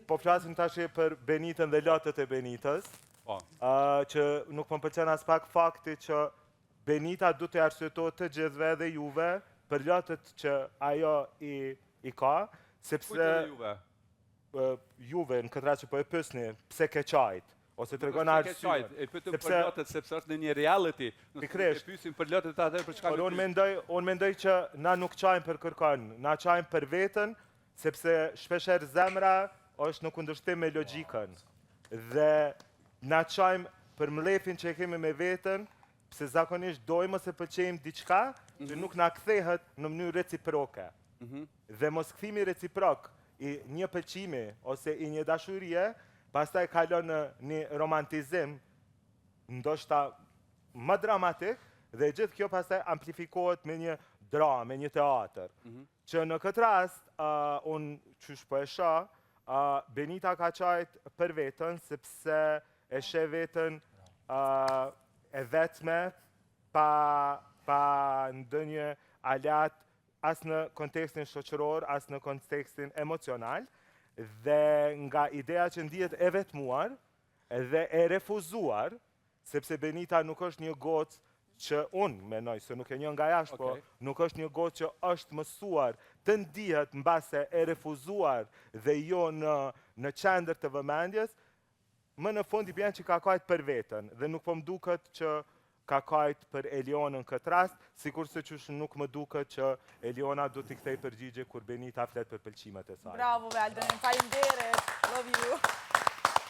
po flasim tash për Benitën dhe lotët e Benitës, që nuk po më pëlqen as pak fakti që Benita du të arsyetojë të gjithëve dhe juve për lotët që ajo i ka, sepse juve në këtë rast që po e pyesni pse ke qajt ose tregon arsye. E pyetëm për lotët sepse është në një reality. Pikërisht. E pyesim për lotët atë për çka. Por unë mendoj që na nuk qajmë për kërkon, na qajmë për veten, sepse shpeshherë zemra është në kundërshtim me logjikën. Dhe na qajmë për mlefin që e kemi me veten, pse zakonisht dojmë ose pëlqejmë diçka që nuk na kthehet në mënyrë reciproke. Dhe mos kthimi reciprok i një pëlqimi ose i një dashurie, pastaj kalon në një romantizim, ndoshta më dramatik, dhe gjithë kjo pastaj amplifikohet me një dramë, me një teatr. Që në këtë rast, unë qysh po e shoh, Benita ka qajt për vetën, sepse e sheh veten e vetme, pa ndonjë alat, as në kontekstin shoqëror, as në kontekstin emocional, dhe nga ideja që ndihet e vetmuar dhe e refuzuar, sepse Benita nuk është një gocë që unë menoj se nuk e njeh nga jashtë, po nuk është një gocë që është mësuar të ndihet mbase e refuzuar dhe jo në qendër të vëmendjes, më në fund i bjen që ka kajt për veten dhe nuk po më duket që ka kajt për Elionën këtë rast, sikurse që nuk më duket që Eliona do t'i kthej përgjigje kur Benita flet për pëlqimet e saj. Bravo, Alden, faleminderit. Love you.